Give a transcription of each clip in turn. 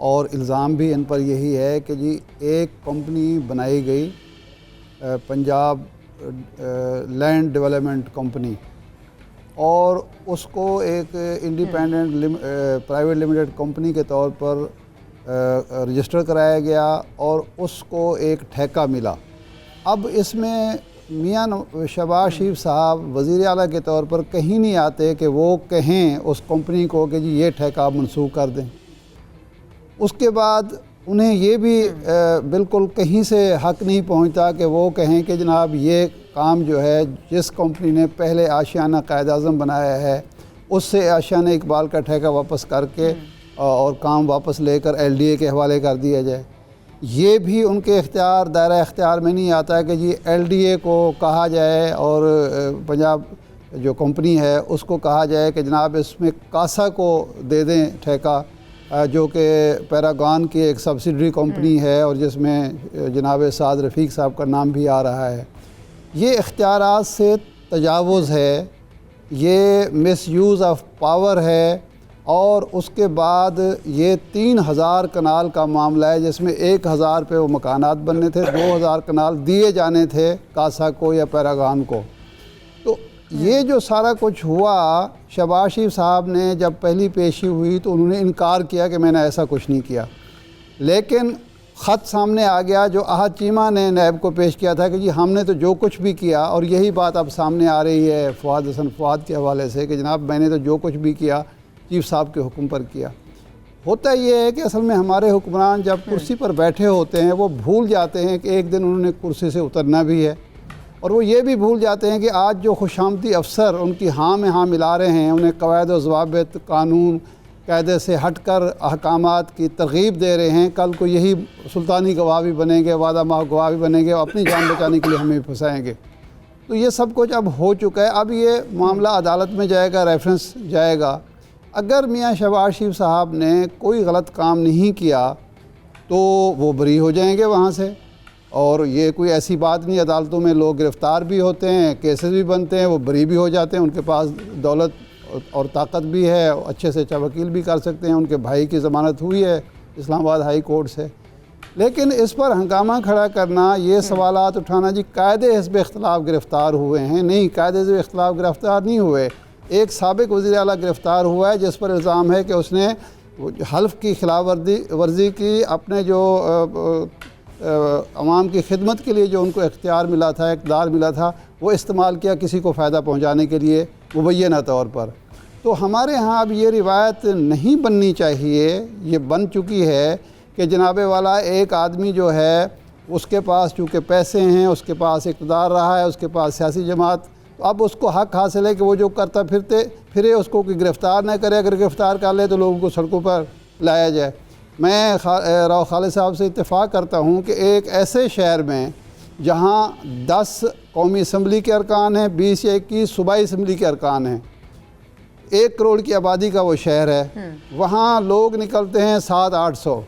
اور الزام بھی ان پر یہی ہے کہ جی ایک کمپنی بنائی گئی پنجاب لینڈ ڈیولپمنٹ کمپنی، اور اس کو ایک انڈیپینڈنٹ پرائیویٹ لمیٹڈ کمپنی کے طور پر رجسٹر کرایا گیا اور اس کو ایک ٹھیکہ ملا۔ اب اس میں میاں شہباز شریف صاحب وزیر اعلیٰ کے طور پر کہیں نہیں آتے کہ وہ کہیں اس کمپنی کو کہ جی یہ ٹھیکہ آپ منسوخ کر دیں۔ اس کے بعد انہیں یہ بھی بالکل کہیں سے حق نہیں پہنچتا کہ وہ کہیں کہ جناب یہ کام جو ہے جس کمپنی نے پہلے آشیانہ قائد اعظم بنایا ہے اس سے آشیانہ اقبال کا ٹھیکہ واپس کر کے اور کام واپس لے کر LDA کے حوالے کر دیا جائے۔ یہ بھی ان کے دائرہ اختیار میں نہیں آتا کہ جی LDA کو کہا جائے اور پنجاب جو کمپنی ہے اس کو کہا جائے کہ جناب اس میں کاسا کو دے دیں ٹھیکہ، جو کہ پیراگون کی ایک سبسیڈری کمپنی ہے اور جس میں جناب سعد رفیق صاحب کا نام بھی آ رہا ہے۔ یہ اختیارات سے تجاوز ہے، یہ مس یوز آف پاور ہے، اور اس کے بعد یہ 3000 کنال کا معاملہ ہے جس میں 1000 پہ وہ مکانات بننے تھے، 2000 کنال دیے جانے تھے کاسا کو یا پیراگون کو۔ تو یہ جو سارا کچھ ہوا، شہباز شریف صاحب نے جب پہلی پیشی ہوئی تو انہوں نے انکار کیا کہ میں نے ایسا کچھ نہیں کیا، لیکن خط سامنے آ گیا جو احد چیمہ نے نیب کو پیش کیا تھا کہ جی ہم نے تو جو کچھ بھی کیا، اور یہی بات اب سامنے آ رہی ہے فواد حسن فواد کے حوالے سے کہ جناب میں نے تو جو کچھ بھی کیا چیف صاحب کے حکم پر کیا۔ ہوتا یہ ہے کہ اصل میں ہمارے حکمران جب کرسی پر بیٹھے ہوتے ہیں وہ بھول جاتے ہیں کہ ایک دن انہوں نے کرسی سے اترنا بھی ہے، اور وہ یہ بھی بھول جاتے ہیں کہ آج جو خوشامدی افسر ان کی ہاں میں ہاں ملا رہے ہیں، انہیں قواعد و ضوابط قانون قاعدے سے ہٹ کر احکامات کی ترغیب دے رہے ہیں، کل کو یہی سلطانی گواہ بھی بنیں گے، وعدہ ماہ گواہ بھی بنیں گے اور اپنی جان بچانے کے لیے ہمیں پھنسائیں گے۔ تو یہ سب کچھ اب ہو چکا ہے، اب یہ معاملہ عدالت میں جائے گا، ریفرنس جائے گا۔ اگر میاں شہباز شریف صاحب نے کوئی غلط کام نہیں کیا تو وہ بری ہو جائیں گے وہاں سے، اور یہ کوئی ایسی بات نہیں، عدالتوں میں لوگ گرفتار بھی ہوتے ہیں، کیسز بھی بنتے ہیں، وہ بری بھی ہو جاتے ہیں، ان کے پاس دولت اور طاقت بھی ہے، اچھے سے اچھا وکیل بھی کر سکتے ہیں، ان کے بھائی کی ضمانت ہوئی ہے اسلام آباد ہائی کورٹ سے۔ لیکن اس پر ہنگامہ کھڑا کرنا، یہ سوالات اٹھانا جی قائد حزب اختلاف گرفتار ہوئے ہیں، نہیں، قائد حزب اختلاف گرفتار نہیں ہوئے، ایک سابق وزیر اعلیٰ گرفتار ہوا ہے جس پر الزام ہے کہ اس نے حلف کی خلاف ورزی کی، اپنے جو عوام کی خدمت کے لیے جو ان کو اختیار ملا تھا، اقتدار ملا تھا، وہ استعمال کیا کسی کو فائدہ پہنچانے کے لیے مبینہ طور پر۔ تو ہمارے ہاں اب یہ روایت نہیں بننی چاہیے، یہ بن چکی ہے کہ جناب والا ایک آدمی جو ہے اس کے پاس چونکہ پیسے ہیں، اس کے پاس اقتدار رہا ہے، اس کے پاس سیاسی جماعت، تو اب اس کو حق حاصل ہے کہ وہ جو کرتا پھرے اس کو کوئی گرفتار نہ کرے، اگر گرفتار کر لے تو لوگوں کو سڑکوں پر لایا جائے۔ میں راؤ خالد صاحب سے اتفاق کرتا ہوں کہ ایک ایسے شہر میں جہاں 10 قومی اسمبلی کے ارکان ہیں، 20 یا 21 صوبائی اسمبلی کے ارکان ہیں، 1 کروڑ کی آبادی کا وہ شہر ہے، وہاں لوگ نکلتے ہیں 700-800،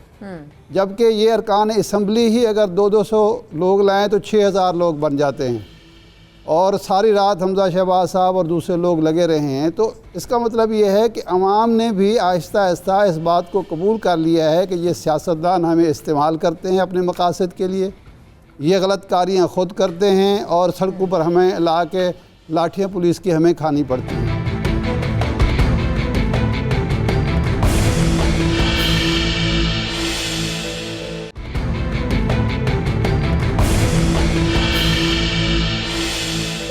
جبکہ یہ ارکان اسمبلی ہی اگر 200 لوگ لائیں تو 6000 لوگ بن جاتے ہیں، اور ساری رات حمزہ شہباز صاحب اور دوسرے لوگ لگے رہے ہیں۔ تو اس کا مطلب یہ ہے کہ عوام نے بھی آہستہ آہستہ اس بات کو قبول کر لیا ہے کہ یہ سیاستدان ہمیں استعمال کرتے ہیں اپنے مقاصد کے لیے، یہ غلط کاریاں خود کرتے ہیں اور سڑکوں پر ہمیں لا کے لاٹھیاں پولیس کی ہمیں کھانی پڑتی ہیں۔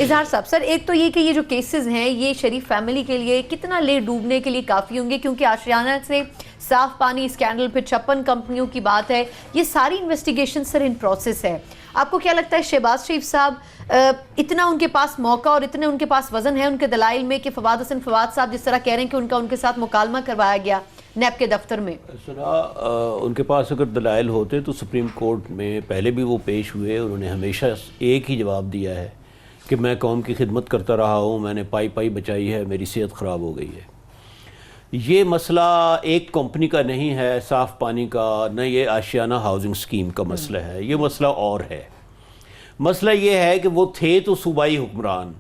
اظہار صاحب، سر ایک تو یہ کہ یہ جو کیسز ہیں یہ شریف فیملی کے لیے کتنا لے ڈوبنے کے لیے کافی ہوں گے، کیونکہ آشیانہ سے صاف پانی اسکینڈل پہ 56 کمپنیوں کی بات ہے، یہ ساری انویسٹیگیشن سر ان پروسیس ہے۔ آپ کو کیا لگتا ہے شہباز شریف صاحب اتنا ان کے پاس موقع اور اتنے ان کے پاس وزن ہے ان کے دلائل میں کہ فواد حسن فواد صاحب جس طرح کہہ رہے ہیں کہ ان کے ساتھ مکالمہ کروایا گیا نیب کے دفتر میں؟ سنا ان کے پاس اگر دلائل ہوتے تو سپریم کورٹ میں پہلے بھی وہ پیش ہوئے، انہوں نے ہمیشہ ایک ہی جواب دیا ہے کہ میں قوم کی خدمت کرتا رہا ہوں، میں نے پائی بچائی ہے، میری صحت خراب ہو گئی ہے۔ یہ مسئلہ ایک کمپنی کا نہیں ہے صاف پانی کا، نہ یہ آشیانہ ہاؤسنگ سکیم کا مسئلہ ہے، یہ مسئلہ اور ہے۔ مسئلہ یہ ہے کہ وہ تھے تو صوبائی حکمران،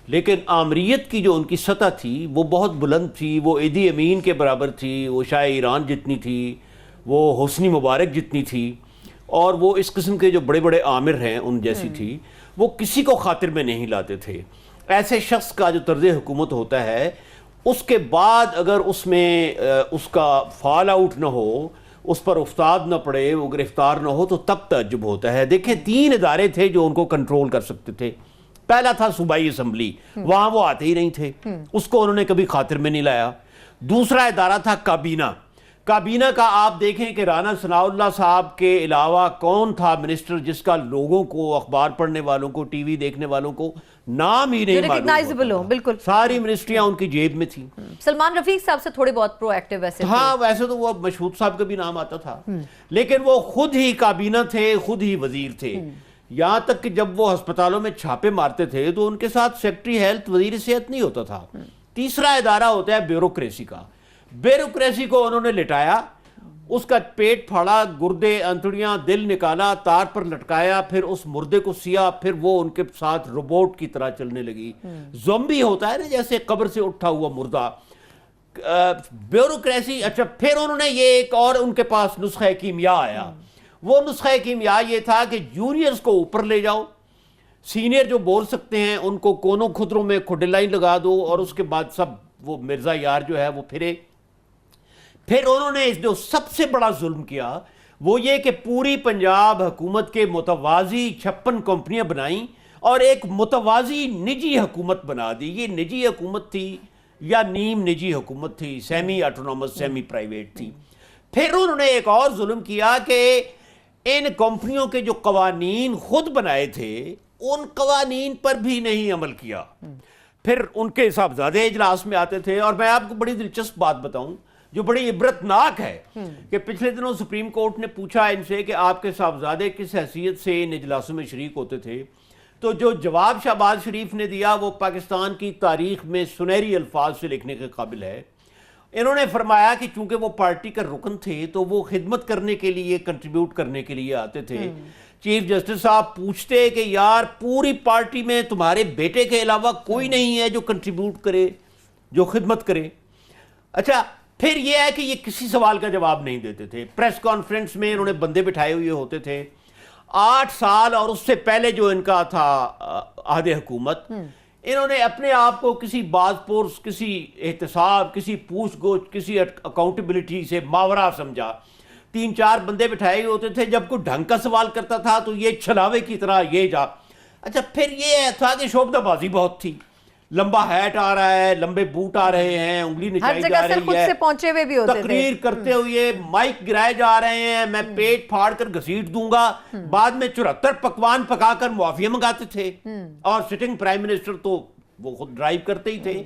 لیکن آمریت کی جو ان کی سطح تھی وہ بہت بلند تھی، وہ ایدی امین کے برابر تھی، وہ شاہ ایران جتنی تھی، وہ حسنی مبارک جتنی تھی اور وہ اس قسم کے جو بڑے بڑے عامر ہیں ان جیسی تھی، وہ کسی کو خاطر میں نہیں لاتے تھے. ایسے شخص کا جو طرز حکومت ہوتا ہے اس کے بعد اگر اس میں اس کا فال آؤٹ نہ ہو، اس پر افتاد نہ پڑے، وہ گرفتار نہ ہو، تو تب تعجب ہوتا ہے. دیکھیں 3 ادارے تھے جو ان کو کنٹرول کر سکتے تھے. پہلا تھا صوبائی اسمبلی، وہاں وہ آتے ہی نہیں تھے، اس کو انہوں نے کبھی خاطر میں نہیں لایا. دوسرا ادارہ تھا کابینہ. کابینہ کا آپ دیکھیں کہ رانا ثناء اللہ صاحب کے علاوہ کون تھا منسٹر جس کا لوگوں کو، اخبار پڑھنے والوں کو، ٹی وی دیکھنے والوں کو نام ہی نہیں ریکگنائزبل ہو. بالکل ساری منسٹریاں ان کی جیب میں تھیں. سلمان رفیق صاحب سے تھوڑے بہت پرو ایکٹیو ویسے ہاں ویسے تو وہ مشہود صاحب کا بھی نام آتا تھا، لیکن وہ خود ہی کابینہ تھے، خود ہی وزیر تھے. یہاں تک کہ جب وہ ہسپتالوں میں چھاپے مارتے تھے تو ان کے ساتھ سیکرٹری ہیلتھ، وزیر صحت نہیں ہوتا تھا. تیسرا ادارہ ہوتا ہے بیوروکریسی کا. بیوروکریسی کو انہوں نے لٹایا، اس کا پیٹ پھاڑا، گردے، انتڑیاں، دل نکالا، تار پر لٹکایا، پھر اس مردے کو سیا، پھر وہ ان کے ساتھ روبوٹ کی طرح چلنے لگی. زومبی ہوتا ہے نا جیسے قبر سے اٹھا ہوا مردہ، بیوروکریسی. اچھا پھر انہوں نے یہ ایک اور ان کے پاس نسخہ کیمیا آیا. وہ نسخہ کیمیا یہ تھا کہ جونیئرز کو اوپر لے جاؤ، سینئر جو بول سکتے ہیں ان کو کونوں خدروں میں کھڈے لائن لگا دو، اور اس کے بعد سب وہ مرزا یار جو ہے وہ پھرے. پھر انہوں نے جو سب سے بڑا ظلم کیا وہ یہ کہ پوری پنجاب حکومت کے متوازی 56 کمپنیاں بنائیں اور ایک متوازی نجی حکومت بنا دی. یہ نجی حکومت تھی یا نیم نجی حکومت تھی، سیمی آٹونومس، سیمی پرائیویٹ تھی. پھر انہوں نے ایک اور ظلم کیا کہ ان کمپنیوں کے جو قوانین خود بنائے تھے ان قوانین پر بھی نہیں عمل کیا. پھر ان کے صاحبزادے اجلاس میں آتے تھے. اور میں آپ کو بڑی دلچسپ بات بتاؤں جو بڑی عبرتناک ہے کہ پچھلے دنوں سپریم کورٹ نے پوچھا ان سے کہ آپ کے صاحبزادے کس حیثیت سے ان اجلاسوں میں شریک ہوتے تھے، تو جو جواب شہباز شریف نے دیا وہ پاکستان کی تاریخ میں سنہری الفاظ سے لکھنے کے قابل ہے. انہوں نے فرمایا کہ چونکہ وہ پارٹی کا رکن تھے تو وہ خدمت کرنے کے لیے، کنٹریبیوٹ کرنے کے لیے آتے تھے. چیف جسٹس صاحب پوچھتے کہ یار پوری پارٹی میں تمہارے بیٹے کے علاوہ کوئی نہیں ہے جو کنٹریبیوٹ کرے، جو خدمت کرے. اچھا پھر یہ ہے کہ یہ کسی سوال کا جواب نہیں دیتے تھے. پریس کانفرنس میں انہوں نے بندے بٹھائے ہوئے ہوتے تھے. 8 سال اور اس سے پہلے جو ان کا تھا عہد حکومت، انہوں نے اپنے آپ کو کسی باز پرس، کسی احتساب، کسی پوچھ گچھ، کسی اکاؤنٹیبلٹی سے ماورا سمجھا. 3-4 بندے بٹھائے ہوئے ہوتے تھے. جب کوئی ڈھنگ کا سوال کرتا تھا تو یہ چھلاوے کی طرح یہ جا. اچھا پھر یہ تھا کہ شوبدہ بازی بہت تھی. لمبا ہیٹ آ رہا ہے، لمبے بوٹ آ رہے ہیں، انگلی نچائی جا رہی ہے، پہنچے ہوئے بھی ہوتے تھے، تقریر کرتے ہوئے مائک گرائے جا رہے ہیں، میں پیٹ پھاڑ کر گھسیٹ دوں گا. بعد میں 74 پکوان پکا کر معافیہ منگاتے تھے. اور سٹنگ پرائم منسٹر تو وہ خود ڈرائیو کرتے ہی تھے.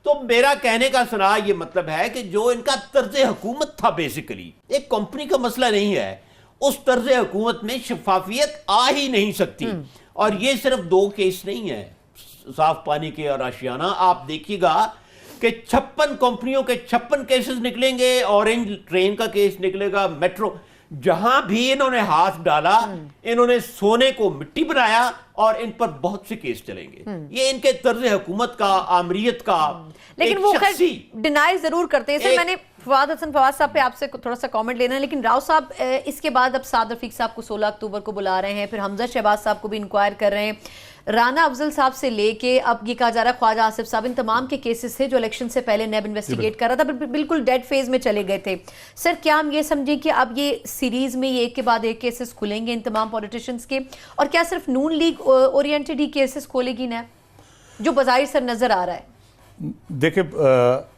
تو میرا کہنے کا سنا یہ مطلب ہے کہ جو ان کا طرز حکومت تھا بیسیکلی ایک کمپنی کا مسئلہ نہیں ہے، اس طرز حکومت میں شفافیت آ ہی نہیں سکتی. اور یہ صرف 2 کیس نہیں ہے صاف پانی کے اور آشیانہ. آپ دیکھیے گا کہ 56 کمپنیوں کے 56 کیسز نکلیں گے. اورنج ٹرین کا کیس نکلے گا، میٹرو. جہاں بھی انہوں نے ہاتھ ڈالا انہوں نے سونے کو مٹی بنایا اور ان پر بہت سے کیس چلیں گے. یہ ان کے طرز حکومت کا، آمریت کا. لیکن وہ ڈینائی ضرور کرتے ہیں. میں نے فواد حسن فواز صاحب پہ آپ سے تھوڑا سا کامنٹ لینا ہے، لیکن راؤ صاحب اس کے بعد اب سعد رفیق صاحب کو 16 اکتوبر کو بلا رہے ہیں، پھر حمزہ شہباز صاحب کو بھی انکوائر کر رہے ہیں، رانا افضل صاحب سے لے کے اب یہ کہا جا رہا ہے خواجہ آصف صاحب، ان تمام کے کیسز تھے جو الیکشن سے پہلے نیب انویسٹیگیٹ کر رہا تھا، بالکل ڈیڈ فیز میں چلے گئے تھے. سر کیا ہم یہ سمجھیں کہ اب یہ سیریز میں یہ ایک کے بعد ایک کیسز کھلیں گے ان تمام پولیٹیشنز کے، اور کیا صرف نون لیگ اورینٹڈ ہی کیسز کھولے گی نیب جو بظاہر سر نظر آ رہا ہے؟ دیکھیں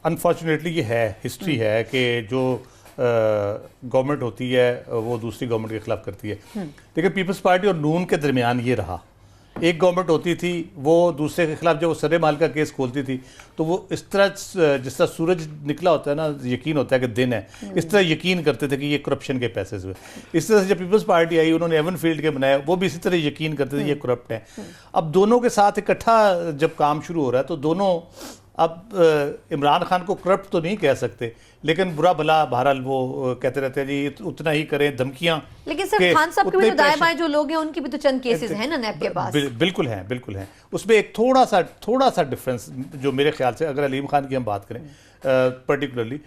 انفارچونیٹلی یہ ہے، ہسٹری ہے کہ جو گورنمنٹ ہوتی ہے وہ دوسری گورنمنٹ کے خلاف کرتی ہے. دیکھیں پیپلز پارٹی اور نون کے درمیان یہ رہا. ایک گورنمنٹ ہوتی تھی وہ دوسرے کے خلاف جب وہ سرے مال کا کیس کھولتی تھی تو وہ اس طرح جس طرح سورج نکلا ہوتا ہے نا، یقین ہوتا ہے کہ دن ہے، اس طرح یقین کرتے تھے کہ یہ کرپشن کے پیسے ہوئے. اس طرح سے جب پیپلز پارٹی آئی انہوں نے ایون فیلڈ کے بنایا، وہ بھی اسی طرح یقین کرتے تھے یہ کرپٹ ہے. اب دونوں کے ساتھ اکٹھا جب کام شروع ہو رہا ہے تو دونوں اب عمران خان کو کرپٹ تو نہیں کہہ سکتے لیکن برا بھلا بہرحال وہ کہتے رہتے ہیں جی اتنا ہی کریں، دھمکیاں. لیکن سر خان صاحب کے بھی تو دائیں بائیں جو لوگ ہیں ان کی بھی تو چند کیسز ہیں نا نیب کے پاس. بالکل ہیں، بالکل ہیں. اس میں ایک تھوڑا سا ڈفرنس جو میرے خیال سے، اگر علیم خان کی ہم بات کریں پرٹیکولرلی،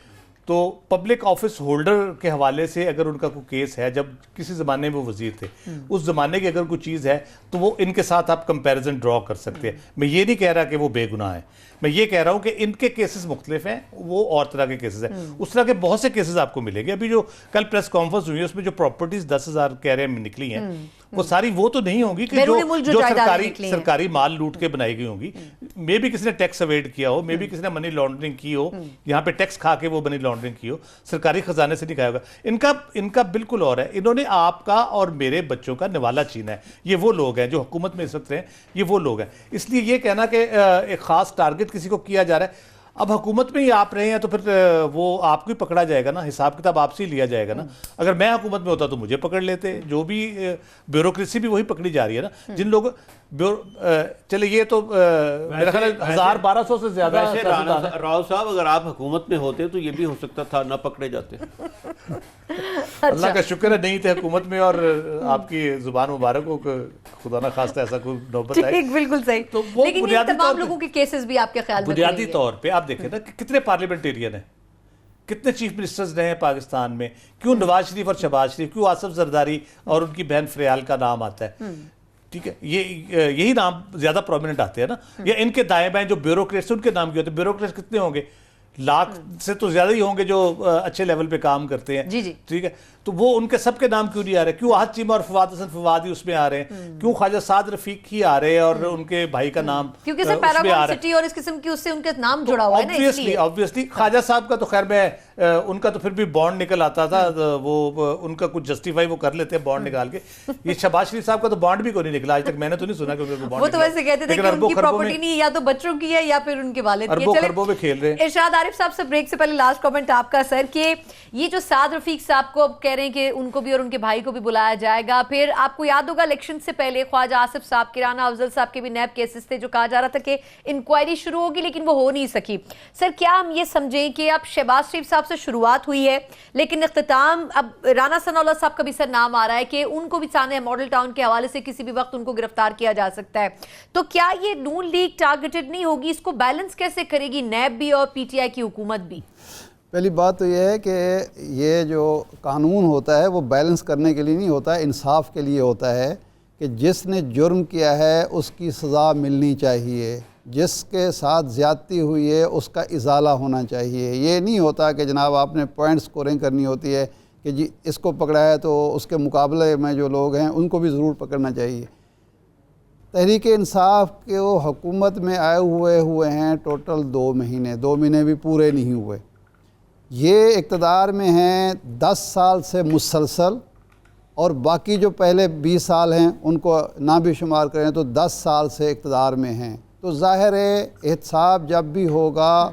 تو پبلک آفس ہولڈر کے حوالے سے اگر ان کا کوئی کیس ہے، جب کسی زمانے میں وہ وزیر تھے، اس زمانے کی اگر کوئی چیز ہے تو وہ ان کے ساتھ آپ کمپیریزن ڈرا کر سکتے ہیں. میں یہ نہیں کہہ رہا کہ وہ بے گناہ ہیں، میں یہ کہہ رہا ہوں کہ ان کے کیسز مختلف ہیں، وہ اور طرح کے کیسز ہیں. اس طرح کے بہت سے کیسز آپ کو ملیں گے. ابھی جو کل پریس کانفرنس ہوئی ہے اس میں جو پراپرٹیز 10,000 کہہ رہے ہیں نکلی ہیں، وہ ساری وہ تو نہیں ہوں گی کہ جو سرکاری مال لوٹ کے بنائی گئی ہوں گی. مے بھی کسی نے ٹیکس اویڈ کیا ہو، مے بھی کسی نے منی لانڈرنگ کی ہو، یہاں پہ ٹیکس کھا کے وہ منی لانڈرنگ کی ہو، سرکاری خزانے سے نہیں کھایا ہوگا. ان کا بالکل اور ہے. انہوں نے آپ کا اور میرے بچوں کا نوالا چھینا ہے. یہ وہ لوگ ہیں جو حکومت میں اس وقت رہے ہیں، یہ وہ لوگ ہیں. اس لیے یہ کہنا کہ ایک خاص ٹارگٹ کسی کو کیا جا رہا ہے، اب حکومت میں ہی آپ رہے ہیں تو پھر وہ آپ کو ہی پکڑا جائے گا نا، حساب کتاب آپ سے ہی لیا جائے گا نا. اگر میں حکومت میں ہوتا تو مجھے پکڑ لیتے. جو بھی بیوروکریسی بھی وہی پکڑی جا رہی ہے نا. جن لوگ چلے یہ تو میرا خیال ہے 1,000-1,200 سے زیادہ. راؤ صاحب اگر آپ حکومت میں ہوتے تو یہ بھی ہو سکتا تھا، نہ پکڑے جاتے. اللہ کا شکر ہے نہیں تھے حکومت میں، اور آپ کی زبان مبارک ہو کہ خدا نہ خواستہ ایسا کوئی نوبت آئے. بالکل صحیح. تو وہ لیکن یہ تمام لوگوں کے کیسز بھی آپ کے خیال میں بنیادی طور پہ آپ دیکھیں نا کہ کتنے پارلیمنٹیرین ہیں، کتنے چیف منسٹرز رہے ہیں پاکستان میں. کیوں نواز شریف اور شہباز شریف، کیوں آصف زرداری اور ان کی بہن فریال کا نام آتا ہے؟ ٹھیک ہے، یہی نام زیادہ پرومیننٹ آتے ہیں نا. یا ان کے دائیں بائیں جو بیوروکریٹس ان کے نام کیا ہوتے ہیں. بیوروکریٹس کتنے ہوں گے؟ لاکھ سے تو زیادہ ہی ہوں گے جو اچھے لیول پہ کام کرتے ہیں. جی ٹھیک ہے، تو وہ ان کے سب کے نام کیوں نہیں آ رہے؟ کیوں احد چیمہ اور فواد حسن فوادی اس میں آ رہے ہیں؟ کیوں خواجہ سعد رفیق ہی آ رہے ہیں اور ان کے بھائی کا نام کیونکہ سر پیراگون سٹی اور اس قسم کی اس سے ان کے نام جڑا ہوا ہے نا. obviously خواجہ صاحب کا تو خیر میں ان کا تو پھر بھی بانڈ نکل آتا تھا، وہ ان کا کچھ جسٹیفائی وہ کر لیتے ہیں بانڈ نکال کے. یہ شہباز شریف صاحب کا تو بانڈ بھی کوئی نہیں نکلا آج تک. میں نے تو نہیں سنا کہ ان کا بانڈ. وہ تو ویسے کہتے تھے کہ ان کی پراپرٹی نہیں یا تو بچوں کی ہے یا پھر ان کے والد کی. اربوں خربوں میں کھیل رہے ہیں. ارشاد عارف صاحب سے بریک سے پہلے لاسٹ کمنٹ آپ کا سر، کہ یہ جو سعد رفیق صاحب کو اب کہہ رہے ہیں کہ ان کو بھی اور ان کے بھائی کو بھی بلایا جائے گا. پھر آپ کو یاد ہوگا الیکشن سے پہلے خواجہ آصف صاحب کے، رانا افضل صاحب کے بھی نیب کیسز تھے جو کہا جا رہا تھا کہ انکوائری شروع ہوگی لیکن وہ ہو نہیں سکی. سر کیا ہم یہ سمجھیں کہ اب شہباز شریف صاحب سے شروعات ہوئی ہے لیکن اختتام اب رانا ثناء اللہ صاحب کا بھی سر نام آ رہا ہے کہ ان کو بھی سامنے ماڈل ٹاؤن کے حوالے سے کسی بھی وقت ان کو گرفتار کیا جا سکتا ہے. تو کیا یہ نون لیگ ٹارگیٹڈ نہیں ہوگی؟ اس کو بیلنس کیسے کرے گی نیب بھی اور پی ٹی آئی کی حکومت بھی؟ پہلی بات تو یہ ہے کہ یہ جو قانون ہوتا ہے وہ بیلنس کرنے کے لیے نہیں ہوتا ہے، انصاف کے لیے ہوتا ہے کہ جس نے جرم کیا ہے اس کی سزا ملنی چاہیے، جس کے ساتھ زیادتی ہوئی ہے اس کا ازالہ ہونا چاہیے. یہ نہیں ہوتا کہ جناب آپ نے پوائنٹ سکورنگ کرنی ہوتی ہے کہ جی اس کو پکڑا ہے تو اس کے مقابلے میں جو لوگ ہیں ان کو بھی ضرور پکڑنا چاہیے. تحریک انصاف کے وہ حکومت میں آئے ہوئے ہیں ٹوٹل 2 مہینے بھی پورے نہیں ہوئے. یہ اقتدار میں ہیں 10 سال سے مسلسل، اور باقی جو پہلے 20 سال ہیں ان کو نہ بھی شمار کریں تو 10 سال سے اقتدار میں ہیں. تو ظاہر ہے احتساب جب بھی ہوگا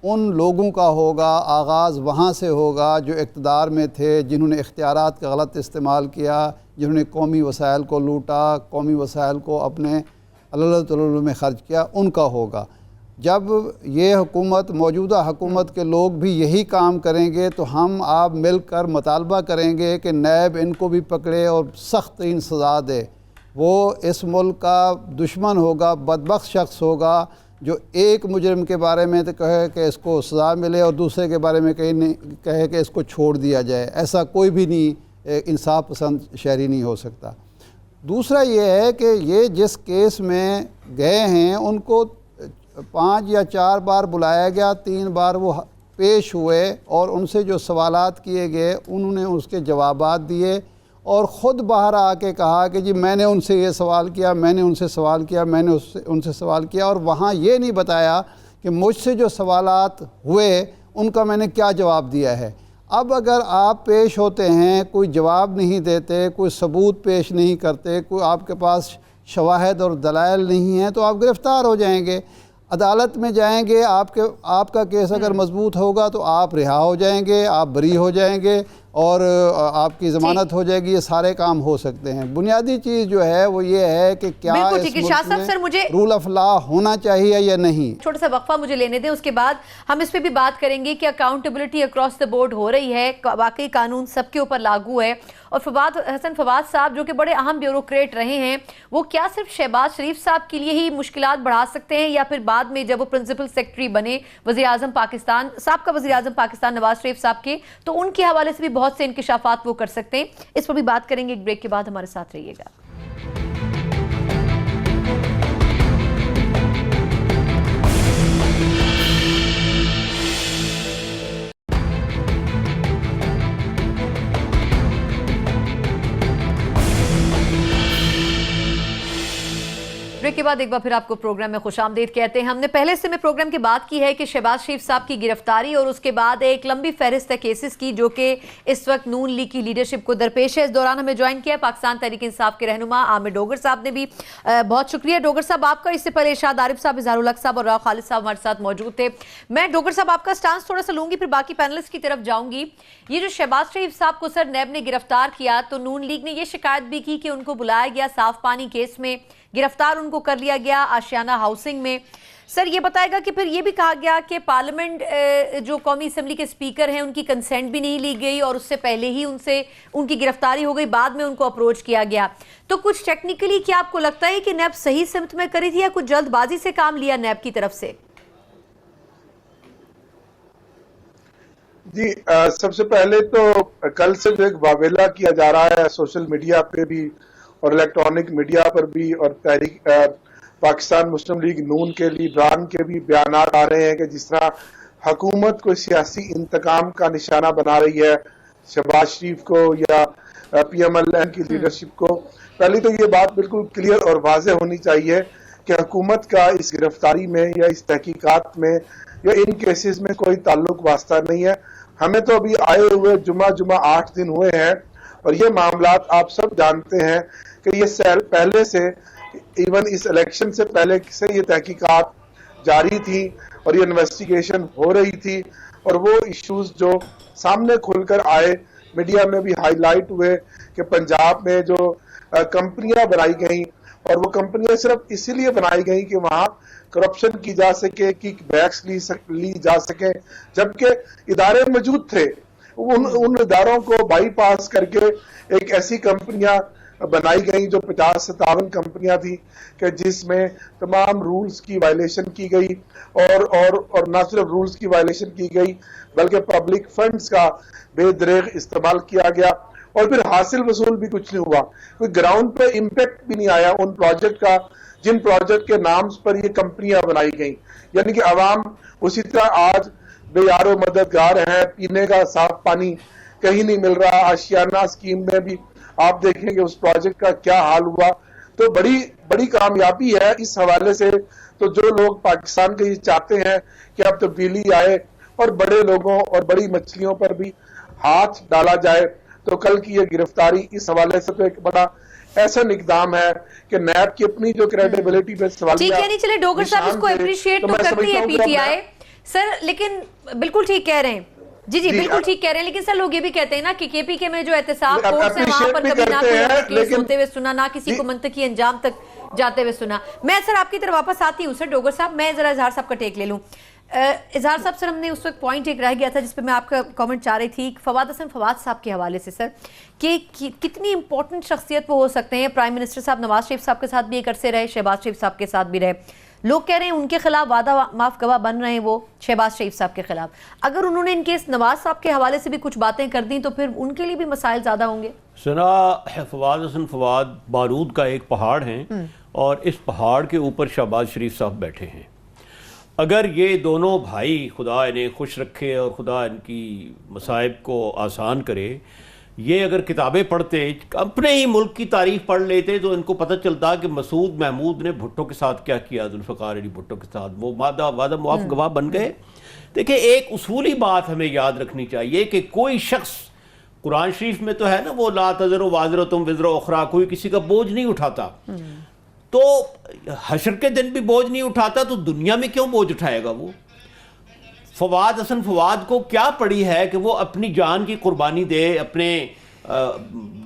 ان لوگوں کا ہوگا، آغاز وہاں سے ہوگا جو اقتدار میں تھے، جنہوں نے اختیارات کا غلط استعمال کیا، جنہوں نے قومی وسائل کو لوٹا، قومی وسائل کو اپنے اللہ تعالی میں خرچ کیا، ان کا ہوگا. جب یہ حکومت، موجودہ حکومت کے لوگ بھی یہی کام کریں گے تو ہم آپ مل کر مطالبہ کریں گے کہ نیب ان کو بھی پکڑے اور سخت ترین سزا دے. وہ اس ملک کا دشمن ہوگا، بدبخت شخص ہوگا جو ایک مجرم کے بارے میں تو کہے کہ اس کو سزا ملے اور دوسرے کے بارے میں کہے کہ اس کو چھوڑ دیا جائے. ایسا کوئی بھی نہیں انصاف پسند شہری نہیں ہو سکتا. دوسرا یہ ہے کہ یہ جس کیس میں گئے ہیں ان کو 5 یا 4 بار بلایا گیا، 3 بار وہ پیش ہوئے اور ان سے جو سوالات کیے گئے انہوں نے اس کے جوابات دیے اور خود باہر آ کے کہا کہ جی میں نے ان سے یہ سوال کیا، میں نے ان سے سوال کیا، میں نے ان سے سوال کیا، اور وہاں یہ نہیں بتایا کہ مجھ سے جو سوالات ہوئے ان کا میں نے کیا جواب دیا ہے. اب اگر آپ پیش ہوتے ہیں، کوئی جواب نہیں دیتے، کوئی ثبوت پیش نہیں کرتے، کوئی آپ کے پاس شواہد اور دلائل نہیں ہیں تو آپ گرفتار ہو جائیں گے، عدالت میں جائیں گے. آپ کا کیس اگر مضبوط ہوگا تو آپ رہا ہو جائیں گے، آپ بری ہو جائیں گے. اور آپ کی ضمانت ہو جائے گی، یہ سارے کام ہو سکتے ہیں۔ بنیادی چیز جو ہے وہ یہ ہے کہ کیا اس ملک میں رول آف لا ہونا چاہیے یا نہیں۔ چھوٹا سا وقفہ مجھے لینے دیں، اس کے بعد ہم اس پہ بھی بات کریں گے کہ اکاؤنٹیبلٹی اکراس دا بورڈ ہو رہی ہے، واقعی قانون سب کے اوپر لاگو ہے، اور حسن فواد صاحب جو کہ بڑے اہم بیوروکریٹ رہے ہیں، وہ کیا صرف شہباز شریف صاحب کے لیے ہی مشکلات بڑھا سکتے ہیں، یا پھر بعد میں جب وہ پرنسپل سیکرٹری بنے وزیراعظم پاکستان سابقہ وزیراعظم پاکستان نواز شریف صاحب کے، تو ان کے حوالے سے بھی بہت سے انکشافات وہ کر سکتے ہیں؟ اس پر بھی بات کریں گے، ایک بریک کے بعد ہمارے ساتھ رہیے گا۔ بریک کے بعد ایک بار پھر آپ کو پروگرام میں خوش آمدید کہتے ہیں۔ ہم نے پہلے سے میں پروگرام کی بات کی ہے کہ شہباز شریف صاحب کی گرفتاری اور اس کے بعد ایک لمبی فہرست ہے کیسز کی جو کہ اس وقت نون لیگ کی لیڈرشپ کو درپیش ہے۔ اس دوران ہمیں جوائن کیا ہے پاکستان تحریک انصاف کے رہنما عامر ڈوگر صاحب نے بھی، بہت شکریہ ڈوگر صاحب آپ کا۔ اس سے پہلے ارشاد عارف صاحب، اظہار الحق صاحب اور راؤ خالد صاحب ہمارے ساتھ موجود تھے۔ میں ڈوگر صاحب آپ کا سٹانس تھوڑا سا لوں گی، پھر باقی پینلسٹ کی طرف جاؤں گی۔ یہ جو شہباز شریف صاحب کو سر نیب نے گرفتار کیا، تو نون لیگ نے یہ شکایت بھی کی کہ ان کو بلایا گیا صاف پانی کیس میں، گرفتار ان کو کر لیا گیا آشیانہ ہاؤسنگ میں۔ سر یہ بتائے گا کہ پھر یہ بھی کہا گیا کہ پارلیمنٹ جو قومی اسمبلی کے اسپیکر ہیں ان کی کنسنٹ بھی نہیں لی گئی، اور اس سے پہلے ہی ان کی گرفتاری ہو گئی، بعد میں ان کو اپروچ کیا گیا۔ تو کچھ ٹیکنیکلی کیا آپ کو لگتا ہے کہ نیب صحیح سمت میں کری تھی، یا کچھ جلد بازی سے کام لیا نیب کی طرف سے؟ جی سب سے پہلے تو کل سے جو ایک واویلا کیا جا رہا ہے سوشل میڈیا پہ بھی اور الیکٹرانک میڈیا پر بھی، اور تحریک پاکستان مسلم لیگ نون کے لیڈران کے بھی بیانات آ رہے ہیں کہ جس طرح حکومت کو سیاسی انتقام کا نشانہ بنا رہی ہے شہباز شریف کو یا پی ایم ایل این کی لیڈرشپ کو۔ پہلی تو یہ بات بالکل کلیئر اور واضح ہونی چاہیے کہ حکومت کا اس گرفتاری میں یا اس تحقیقات میں یا ان کیسز میں کوئی تعلق واسطہ نہیں ہے۔ ہمیں تو ابھی آئے ہوئے جمعہ 8 دن ہوئے ہیں، اور یہ معاملات آپ سب جانتے ہیں کہ یہ پہلے سے ایون اس الیکشن سے پہلے سے یہ تحقیقات جاری تھی اور یہ انویسٹیگیشن ہو رہی تھی، اور وہ ایشوز جو سامنے کھل کر آئے میڈیا میں بھی ہائی لائٹ ہوئے کہ پنجاب میں جو کمپنیاں بنائی گئیں، اور وہ کمپنیاں صرف اسی لیے بنائی گئیں کہ وہاں کرپشن کی جا سکے، کک بیکس لی جا سکے، جبکہ ادارے موجود تھے۔ ان اداروں کو بائی پاس کر کے ایک ایسی کمپنیاں بنائی گئیں جو 50-57 کمپنیاں تھی کہ جس میں تمام رولز کی وائلیشن کی گئی، اور نہ صرف رولز کی وائلیشن کی گئی بلکہ پبلک فنڈز کا بے دریغ استعمال کیا گیا، اور پھر حاصل وصول بھی کچھ نہیں ہوا، کوئی گراؤنڈ پہ امپیکٹ بھی نہیں آیا ان پروجیکٹ کا جن پروجیکٹ کے نامز پر یہ کمپنیاں بنائی گئیں۔ یعنی کہ عوام اسی طرح آج بے یار و مددگار ہے، پینے کا صاف پانی کہیں نہیں مل رہا۔ آشیانہ اسکیم میں بھی آپ دیکھیں کہ اس پروجیکٹ کا کیا حال ہوا۔ تو بڑی کامیابی ہے اس حوالے سے۔ تو جو لوگ پاکستان کے یہ چاہتے ہیں کہ اب تبدیلی آئے اور بڑے لوگوں اور بڑی مچھلیوں پر بھی ہاتھ ڈالا جائے، تو کل کی یہ گرفتاری اس حوالے سے تو ایک بڑا ایسا اقدام ہے کہ نیب کی اپنی جو کریڈیبلٹی پہ سوال ٹھیک ہے، نہیں چلے ڈوگر صاحب اس کو اپریشیٹ تو کرتی ہے پی ٹی آئی سر، لیکن بالکل ٹھیک کہہ رہے ہیں، جی بالکل ٹھیک کہہ رہے ہیں، لیکن سر لوگ یہ بھی کہتے ہیں نا کہ کے پی کے میں جو احتساب کورس ہیں وہاں پر کبھی نہ کوئی کیس ہوتے ہوئے سنا، نہ کسی کو منطقی انجام تک جاتے ہوئے سنا۔ میں سر آپ کی طرف واپس آتی ہوں سر ڈوگر صاحب، میں ذرا اظہار صاحب کا ٹیک لے لوں۔ اظہار صاحب سر، ہم نے اس وقت پوائنٹ ایک رہ گیا تھا جس پہ میں آپ کا کامنٹ چاہ رہی تھی فواد حسن فواد صاحب کے حوالے سے سر، کہ کتنی امپورٹنٹ شخصیت وہ ہو سکتے ہیں۔ پرائم منسٹر صاحب نواز شریف صاحب کے ساتھ بھی ایک عرصے رہے، شہباز شریف صاحب کے ساتھ بھی رہے، لوگ کہہ رہے ہیں ان کے خلاف وعدہ معاف گواہ بن رہے ہیں وہ شہباز شریف صاحب کے خلاف۔ اگر انہوں نے ان کیس نواز صاحب کے حوالے سے بھی کچھ باتیں کر دیں تو پھر ان کے لیے بھی مسائل زیادہ ہوں گے۔ سنا فواد حسن فواد بارود کا ایک پہاڑ ہیں، اور اس پہاڑ کے اوپر شہباز شریف صاحب بیٹھے ہیں۔ اگر یہ دونوں بھائی خدا انہیں خوش رکھے اور خدا ان کی مصائب کو آسان کرے، یہ اگر کتابیں پڑھتے اپنے ہی ملک کی تاریخ پڑھ لیتے تو ان کو پتہ چلتا کہ مسعود محمود نے بھٹو کے ساتھ کیا کیا، ذوالفقار علی بھٹو کے ساتھ، وہ وعدہ معاف گواہ بن گئے۔ دیکھیں ایک اصولی بات ہمیں یاد رکھنی چاہیے کہ کوئی شخص، قرآن شریف میں تو ہے نا وہ لا تزر وازرۃ وزر اخری، کوئی کسی کا بوجھ نہیں اٹھاتا، تو حشر کے دن بھی بوجھ نہیں اٹھاتا تو دنیا میں کیوں بوجھ اٹھائے گا وہ؟ فواد حسن فواد کو کیا پڑی ہے کہ وہ اپنی جان کی قربانی دے، اپنے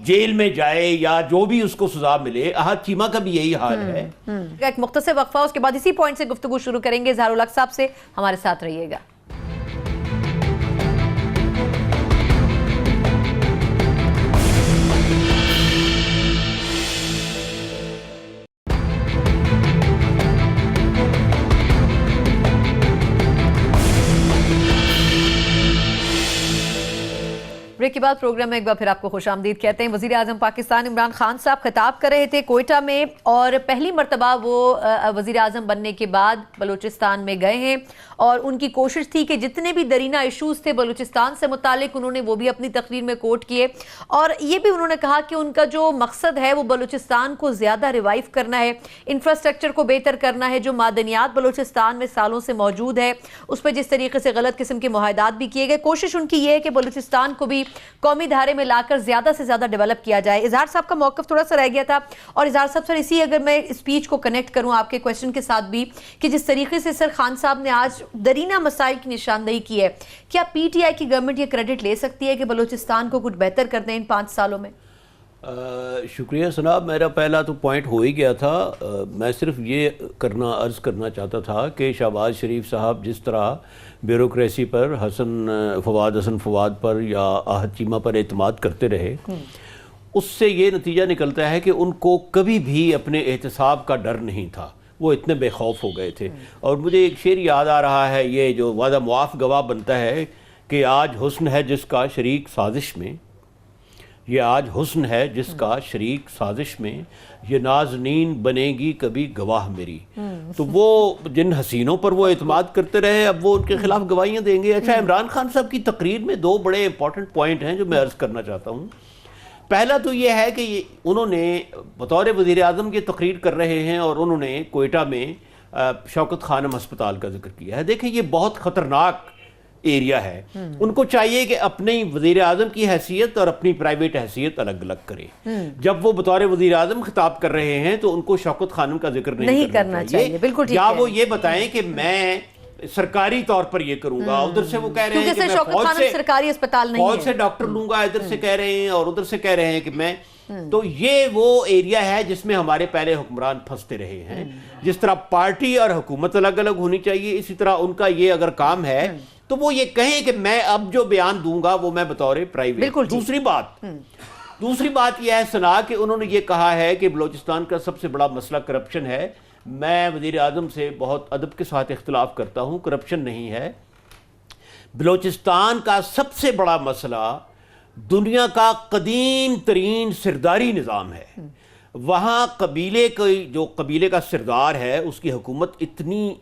جیل میں جائے یا جو بھی اس کو سزا ملے؟ احد چیمہ کا بھی یہی حال ہے۔ ایک مختصر وقفہ، اس کے بعد اسی پوائنٹ سے گفتگو شروع کریں گے۔ اظہار الحق صاحب سے ہمارے ساتھ رہیے گا۔ بریک کے بعد پروگرام میں ایک بار پھر آپ کو خوش آمدید کہتے ہیں۔ وزیر اعظم پاکستان عمران خان صاحب خطاب کر رہے تھے کوئٹہ میں، اور پہلی مرتبہ وہ وزیر اعظم بننے کے بعد بلوچستان میں گئے ہیں، اور ان کی کوشش تھی کہ جتنے بھی درینہ ایشوز تھے بلوچستان سے متعلق انہوں نے وہ بھی اپنی تقریر میں کوٹ کیے، اور یہ بھی انہوں نے کہا کہ ان کا جو مقصد ہے وہ بلوچستان کو زیادہ ریوائیو کرنا ہے، انفراسٹرکچر کو بہتر کرنا ہے، جو معدنیات بلوچستان میں سالوں سے موجود ہے اس پہ جس طریقے سے غلط قسم کے معاہدات بھی کیے گئے، کوشش ان کی یہ ہے کہ بلوچستان کو بھی قومی دھارے میں لا کر زیادہ سے زیادہ ڈیولپ کیا جائے۔ اظہار صاحب کا موقف تھوڑا سا رہ گیا تھا، اور اظہار صاحب سر اسی اگر میں اسپیچ کو کنیکٹ کروں آپ کے کویسچن کے ساتھ بھی، کہ جس طریقے سے سر خان صاحب نے آج درینہ مسائل کی نشاندہی کی ہے، کیا پی ٹی آئی کی گورنمنٹ یہ کریڈٹ لے سکتی ہے کہ بلوچستان کو کچھ بہتر کر دیں ان 5 سالوں میں؟ شکریہ سناب، میرا پہلا تو پوائنٹ ہو ہی گیا تھا۔ میں صرف یہ عرض کرنا چاہتا تھا کہ شہباز شریف صاحب جس طرح بیوروکریسی پر، فواد حسن فواد پر یا احد چیمہ پر اعتماد کرتے رہے، اس سے یہ نتیجہ نکلتا ہے کہ ان کو کبھی بھی اپنے احتساب کا ڈر نہیں تھا، وہ اتنے بے خوف ہو گئے تھے۔ اور مجھے ایک شعر یاد آ رہا ہے، یہ جو وعدہ معاف گواہ بنتا ہے کہ آج حسن ہے جس کا شریک سازش میں، یہ آج حسن ہے جس کا شریک سازش میں، یہ نازنین بنے گی کبھی گواہ میری۔ تو وہ جن حسینوں پر وہ اعتماد کرتے رہے اب وہ ان کے خلاف گواہیاں دیں گے۔ اچھا، عمران خان صاحب کی تقریر میں 2 بڑے امپورٹنٹ پوائنٹ ہیں جو میں عرض کرنا چاہتا ہوں۔ پہلا تو یہ ہے کہ انہوں نے بطور وزیر اعظم یہ تقریر کر رہے ہیں، اور انہوں نے کوئٹہ میں شوکت خانم ہسپتال کا ذکر کیا ہے۔ دیکھیں یہ بہت خطرناک ایریا ہے، ان کو چاہیے کہ اپنی وزیر اعظم کی حیثیت اور اپنی پرائیویٹ حیثیت الگ الگ کریں۔ جب وہ بطور وزیر اعظم خطاب کر رہے ہیں تو ان کو شوکت خانم کا ذکر نہیں کرنا چاہیے، بالکل ٹھیک ہے۔ یا وہ یہ بتائیں کہ میں سرکاری طور پر یہ کروں گا، ادھر سے وہ کہہ رہے ہیں کہ میں سرکاری اسپتال نہیں ہے، فوج سے ڈاکٹر لوں گا، ادھر سے کہہ رہے ہیں، اور ادھر سے کہہ رہے ہیں کہ میں، تو یہ وہ ایریا ہے جس میں ہمارے پہلے حکمران پھنستے رہے ہیں۔ جس طرح پارٹی اور حکومت الگ الگ ہونی چاہیے، اسی طرح ان کا یہ اگر کام ہے تو وہ یہ کہیں کہ میں اب جو بیان دوں گا وہ میں بطور پرائیویٹ۔ دوسری بات یہ ہے سنا کہ انہوں نے یہ کہا ہے کہ بلوچستان کا سب سے بڑا مسئلہ کرپشن ہے۔ میں وزیر اعظم سے بہت ادب کے ساتھ اختلاف کرتا ہوں، کرپشن نہیں ہے۔ بلوچستان کا سب سے بڑا مسئلہ دنیا کا قدیم ترین سرداری نظام ہے۔ وہاں قبیلے کا سردار ہے، اس کی حکومت اتنی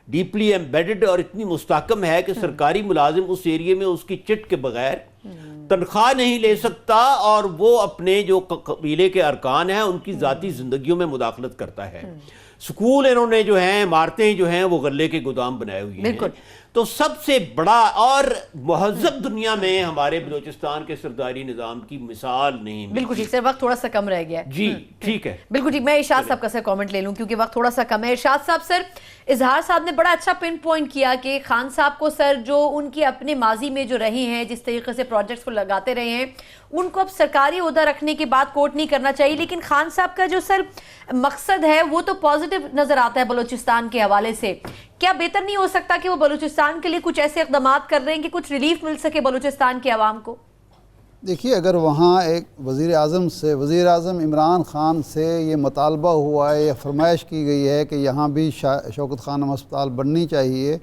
ڈیپلی ایمبیڈڈ اور اتنی مستحکم ہے کہ سرکاری ملازم اس ایریے میں اس کی چٹ کے بغیر تنخواہ نہیں لے سکتا، اور وہ اپنے جو قبیلے کے ارکان ہیں ان کی ذاتی زندگیوں میں مداخلت کرتا ہے۔ سکول انہوں نے جو ہیں، عمارتیں جو ہیں وہ غلے کے گودام بنائے ہوئے ہیں۔ تو سب سے بڑا اور مہذب دنیا میں ہمارے بلوچستان کے سرداری نظام کی مثال نہیں ملتی۔ بالکل ٹھیک سر، وقت تھوڑا سا کم رہ گیا ہے۔ جی ٹھیک ہے، بالکل ٹھیک۔ میں ارشاد صاحب کا سر کامنٹ لے لوں کیونکہ وقت تھوڑا سا کم ہے۔ ارشاد صاحب سر، اظہار صاحب نے بڑا اچھا پن پوائنٹ کیا کہ خان صاحب کو سر جو ان کے اپنے ماضی میں جو رہے ہیں، جس طریقے سے پروجیکٹس کو لگاتے رہے ہیں، ان کو اب سرکاری عہدہ رکھنے کے بعد کوٹ نہیں کرنا چاہیے، لیکن خان صاحب کا جو سر مقصد ہے وہ تو پازیٹیو نظر آتا ہے بلوچستان کے حوالے سے۔ کیا بہتر نہیں ہو سکتا کہ وہ بلوچستان کے لیے کچھ ایسے اقدامات کر رہے ہیں کہ کچھ ریلیف مل سکے بلوچستان کے عوام کو؟ دیکھیے، اگر وہاں ایک وزیر اعظم عمران خان سے یہ مطالبہ ہوا ہے یا فرمائش کی گئی ہے کہ یہاں بھی شوکت خانم ہسپتال بننی چاہیے،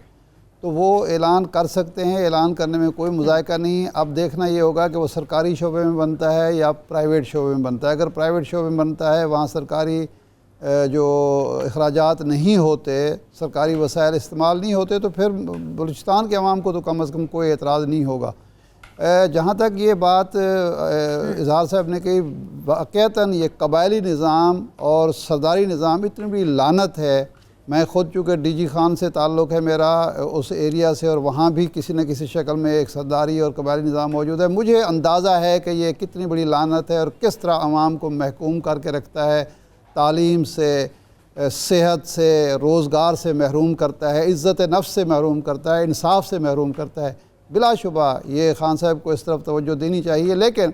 تو وہ اعلان کر سکتے ہیں، اعلان کرنے میں کوئی مذائقہ نہیں۔ اب دیکھنا یہ ہوگا کہ وہ سرکاری شعبے میں بنتا ہے یا پرائیویٹ شعبے میں بنتا ہے۔ اگر پرائیویٹ شعبے میں بنتا ہے، وہاں سرکاری جو اخراجات نہیں ہوتے، سرکاری وسائل استعمال نہیں ہوتے، تو پھر بلوچستان کے عوام کو تو کم از کم کوئی اعتراض نہیں ہوگا۔ جہاں تک یہ بات اظہار صاحب نے کہی، واقعتاً یہ قبائلی نظام اور سرداری نظام اتنی بڑی لعنت ہے۔ میں خود چونکہ ڈی جی خان سے تعلق ہے میرا اس ایریا سے، اور وہاں بھی کسی نہ کسی شکل میں ایک سرداری اور قبائلی نظام موجود ہے، مجھے اندازہ ہے کہ یہ کتنی بڑی لعنت ہے اور کس طرح عوام کو محکوم کر کے رکھتا ہے، تعلیم سے، صحت سے، روزگار سے محروم کرتا ہے، عزت نفس سے محروم کرتا ہے، انصاف سے محروم کرتا ہے. بلا شبہ یہ خان صاحب کو اس طرف توجہ دینی چاہیے، لیکن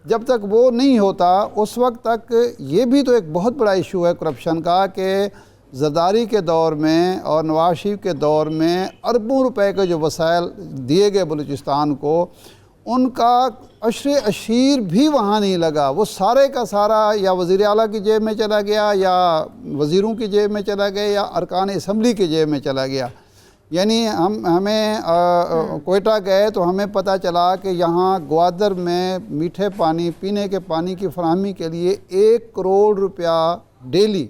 جب تک وہ نہیں ہوتا اس وقت تک یہ بھی تو ایک بہت بڑا ایشو ہے کرپشن کا کہ زرداری کے دور میں اور نواز شریف کے دور میں اربوں روپے کے جو وسائل دیے گئے بلوچستان کو، ان کا عشر اشیر بھی وہاں نہیں لگا. وہ سارے کا سارا یا وزیر اعلیٰ کی جیب میں چلا گیا، یا وزیروں کی جیب میں چلا گیا، یا ارکان اسمبلی کی جیب میں چلا گیا. یعنی ہمیں کوئٹہ گئے تو ہمیں پتہ چلا کہ یہاں گوادر میں میٹھے پانی، پینے کے پانی کی فراہمی کے لیے 1 کروڑ روپیہ ڈیلی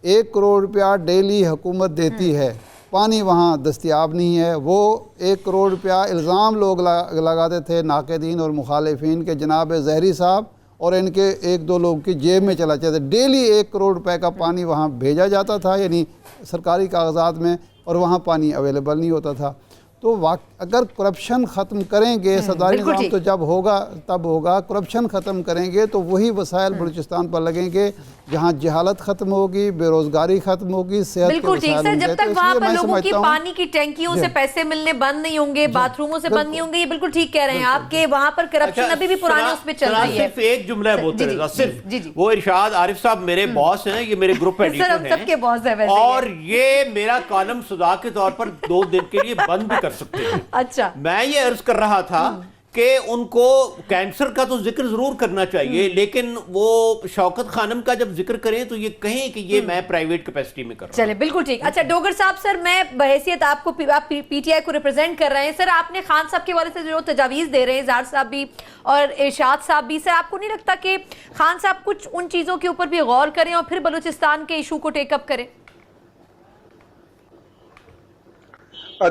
1 کروڑ روپیہ ڈیلی حکومت دیتی ہے. پانی وہاں دستیاب نہیں ہے. وہ 1 کروڑ روپیہ الزام لوگ لگاتے تھے ناقدین اور مخالفین کے جناب زہری صاحب اور ان کے 1-2 لوگ کی جیب میں چلا جاتا. ڈیلی 1 کروڑ روپے کا پانی وہاں بھیجا جاتا تھا، یعنی سرکاری کاغذات میں، اور وہاں پانی اویلیبل نہیں ہوتا تھا. تو اگر کرپشن ختم کریں گے، صدارتی نظام تو جب ہوگا تب ہوگا، کرپشن ختم کریں گے تو وہی وسائل بلوچستان پر لگیں گے جہاں جہالت ختم ہوگی، بے روزگاری ختم ہوگی، صحت کے بالکل ٹھیک. وسائل سر ہوں گے. جب تو تک اس وہاں لیے پر میں لوگوں کی سمجھتا ہوں پانی کی ٹینکیوں سے پیسے ملنے بند نہیں ہوں گے، باتھ روموں سے بند نہیں ہوں گے، یہ بالکل ٹھیک کہہ رہے ہیں آپ کہ وہاں پر کرپشن ابھی بھی پرانے اس پہ چل رہی ہے. صرف ایک جملہ ہے بولتے رضا، صرف وہ ارشاد عارف صاحب میرے باس ہیں، یہ میرے گروپ ایڈیٹر ہیں، سر ہم سب کے باس ہیں ویسے، اور یہ میرا کالم سزا کے طور پر 2 دن کے لیے بند بھی کر سکتے ہیں. اچھا میں یہ عرض کر رہا تھا کہ ان کو کینسر کا تو ذکر ضرور کرنا چاہیے، لیکن وہ شوکت خانم کا جب ذکر کریں تو یہ کہیں کہ یہ میں پرائیویٹ کیپیسٹی میں کر رہا ہوں. چلے بالکل ٹھیک. اچھا ڈوگر صاحب، سر میں بحیثیت آپ کو پی ٹی آئی کو ریپرزینٹ کر رہے ہیں، سر آپ نے خان صاحب کے والے سے جو تجاویز دے رہے ہیں، اظہار صاحب بھی اور ارشاد صاحب بھی، سر آپ کو نہیں لگتا کہ خان صاحب کچھ ان چیزوں کے اوپر بھی غور کریں اور پھر بلوچستان کے ایشو کو ٹیک اپ کریں؟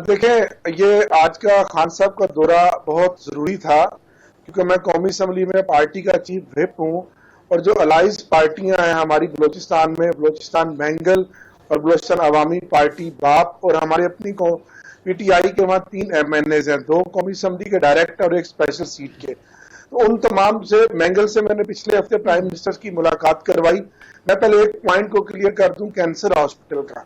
دیکھیں، یہ آج کا خان صاحب کا دورہ بہت ضروری تھا، کیونکہ میں قومی اسمبلی میں پارٹی کا چیف وپ ہوں، اور جو الائز پارٹیاں ہیں ہماری بلوچستان میں، بلوچستان مینگل اور بلوچستان عوامی پارٹی باپ، اور ہماری اپنی پی ٹی آئی کے وہاں 3 MNAs ہیں، 2 قومی اسمبلی کے ڈائریکٹر اور 1 اسپیشل سیٹ کے. تو ان تمام سے مینگل سے میں نے پچھلے ہفتے پرائم منسٹر کی ملاقات کروائی. میں پہلے ایک پوائنٹ کو کلیئر کر دوں، کینسر ہاسپٹل کا.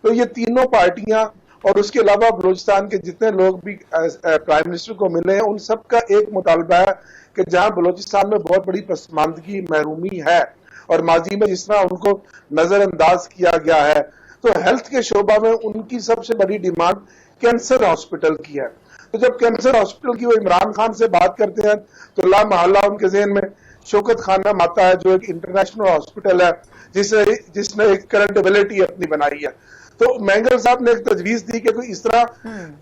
تو یہ تینوں پارٹیاں اور اس کے علاوہ بلوچستان کے جتنے لوگ بھی پرائم منسٹر کو ملے ہیں، ان سب کا ایک مطالبہ ہے کہ جہاں بلوچستان میں بہت بڑی پسماندگی، محرومی ہے، اور ماضی میں جس طرح ان کو نظر انداز کیا گیا ہے، تو ہیلتھ کے شعبہ میں ان کی سب سے بڑی ڈیمانڈ کینسر ہاسپٹل کی ہے. تو جب کینسر ہاسپٹل کی وہ عمران خان سے بات کرتے ہیں تو لا محالہ ان کے ذہن میں شوکت خانم آتا ہے، جو ایک انٹرنیشنل ہاسپٹل ہے جس نے ایک کرنٹیبلٹی اپنی بنائی ہے. تو مینگل صاحب نے ایک تجویز دی کہ کوئی اس طرح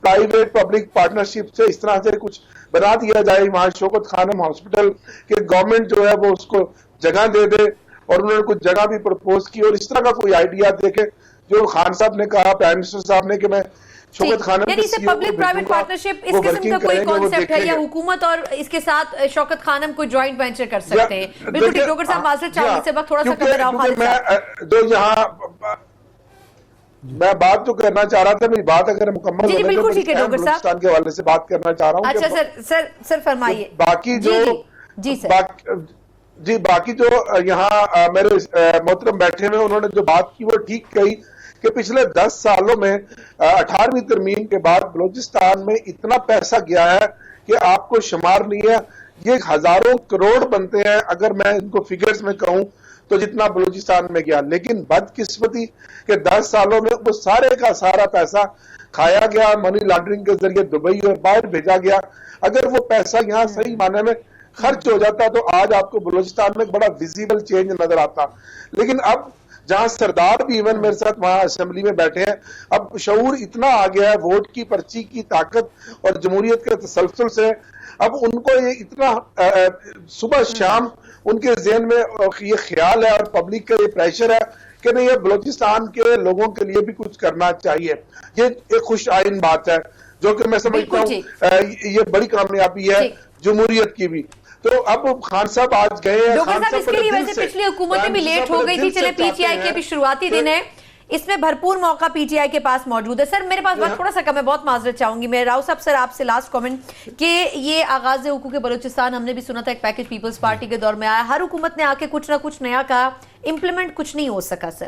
پرائیویٹ پبلک پارٹنرشپ سے اس طرح سے کچھ بنا دیا جائے وہاں شوکت خانم ہاسپٹل، کہ گورنمنٹ جو ہے وہ اس کو جگہ دے دے، اور انہوں نے کچھ جگہ بھی پرپوز کی، اور اس طرح کا کوئی آئیڈیا دیکھے جو خان صاحب نے کہا، پرائم منسٹر صاحب نے، کہ میں شوکت خانم یعنی اسے پبلک پرائیویٹ پارٹنرشپ اس قسم کا کوئی کانسیپٹ ہے، یا حکومت اور اس کے ساتھ شوکت خانم کوئی جوائنٹ وینچر کر سکتے ہیں؟ بالکل ٹھیک. ڈاکٹر صاحب معذرت چاہوں گی، سے وقت تھوڑا سا کم رہا. خالد صاحب جو یہاں میں بات جو کرنا چاہ رہا تھا، میری بات اگر مکمل جی بالکل ٹھیک ہے ڈاکٹر صاحب، بلوچستان کے حوالے سے بات کرنا چاہ رہا ہوں. اچھا سر فرمائیے. باقی جو باقی جو یہاں میرے محترم بیٹھے ہوئے انہوں نے جو بات کی وہ ٹھیک کہی کہ پچھلے 10 سالوں میں 18ویں ترمیم کے بعد بلوچستان میں اتنا پیسہ گیا ہے کہ آپ کو شمار نہیں ہے. یہ ہزاروں کروڑ بنتے ہیں اگر میں ان کو فگرز میں کہوں تو، جتنا بلوچستان میں گیا. لیکن بدقسمتی کہ 10 سالوں میں وہ سارے کا سارا پیسہ کھایا گیا، منی لانڈرنگ کے ذریعے دبئی اور باہر بھیجا گیا. اگر وہ پیسہ یہاں صحیح معنی میں خرچ ہو جاتا تو آج آپ کو بلوچستان میں بڑا ویزیبل چینج نظر آتا. لیکن اب جہاں سردار بھی ایون میرے ساتھ وہاں اسمبلی میں بیٹھے ہیں، اب شعور اتنا آ گیا ہے ووٹ کی پرچی کی طاقت اور جمہوریت کے تسلسل سے، اب ان کو یہ اتنا صبح شام ان کے ذہن میں یہ خیال ہے اور پبلک کا یہ پریشر ہے کہ نہیں، یہ بلوچستان کے لوگوں کے لیے بھی کچھ کرنا چاہیے. یہ ایک خوش آئین بات ہے جو کہ میں سمجھتا ہوں یہ بڑی کامیابی ہے جمہوریت کی بھی. تو اب خان صاحب آج گئے ہیں. ڈاکٹر صاحب اس کے لیے ویسے پچھلی حکومتیں بھی لیٹ ہو گئی تھی، چلے پی ٹی آئی کے بھی شروعاتی دن ہے، اس میں بھرپور موقع پی ٹی آئی کے پاس موجود ہے. سر میرے پاس وقت تھوڑا سا کم ہے، بہت معذرت چاہوں گی. میں راؤ صاحب سر آپ سے لاسٹ کامنٹ کہ یہ آغاز حقوق بلوچستان ہم نے بھی سنا تھا ایک پیکج پیپلز پارٹی کے دور میں آیا، ہر حکومت نے آ کے کچھ نہ کچھ نیا کہا، امپلیمنٹ کچھ نہیں ہو سکا. سر